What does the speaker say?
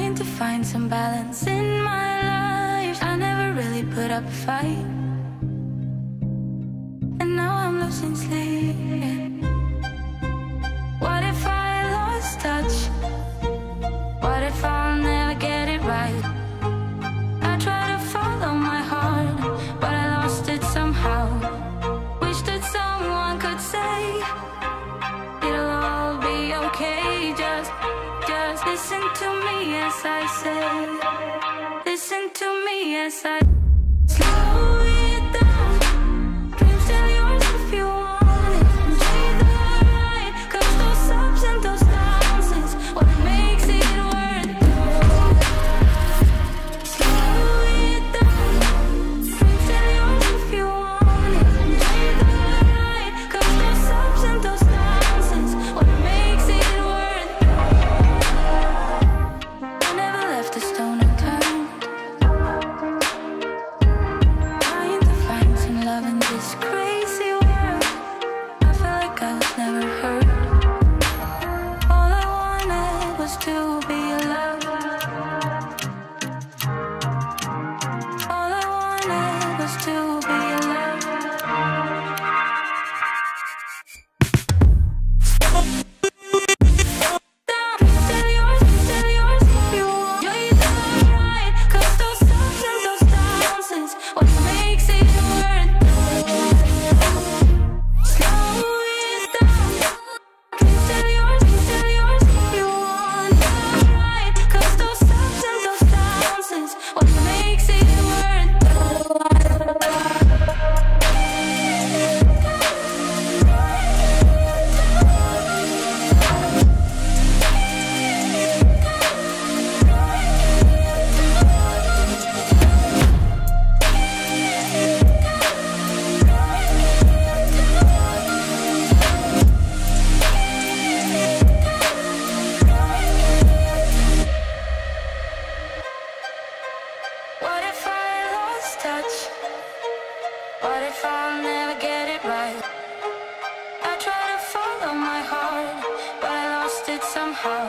Trying to find some balance in my life. I never really put up a fight, and now I'm losing sleep. What if I lost touch? What if I'll never get it right? I try to follow my heart, but I lost it somehow. Wish that someone could say it'll all be okay. Just listen to me as I say. Listen to me as I slow it down. Dreams still yours if you want it. Enjoy the ride, 'cause those ups and those downs is what makes it worth it. Slow it down. Dreams still yours if you want it. Enjoy the ride, 'cause those ups and those downs is what makes it worth it. I never left a stone unturned. Trying to find some love in this crazy world. I felt like I was never heard. All I wanted was to be loved. All I wanted was to be loved. Still yours if you want. You're the right, 'cause those ups and those downs is what makes it worth it. Slow it down. Still yours if you want. You're right, 'cause those ups and those downs is what makes it worth it. What if I lost touch? What if I'll never get it right? I try to follow my heart, but I lost it somehow.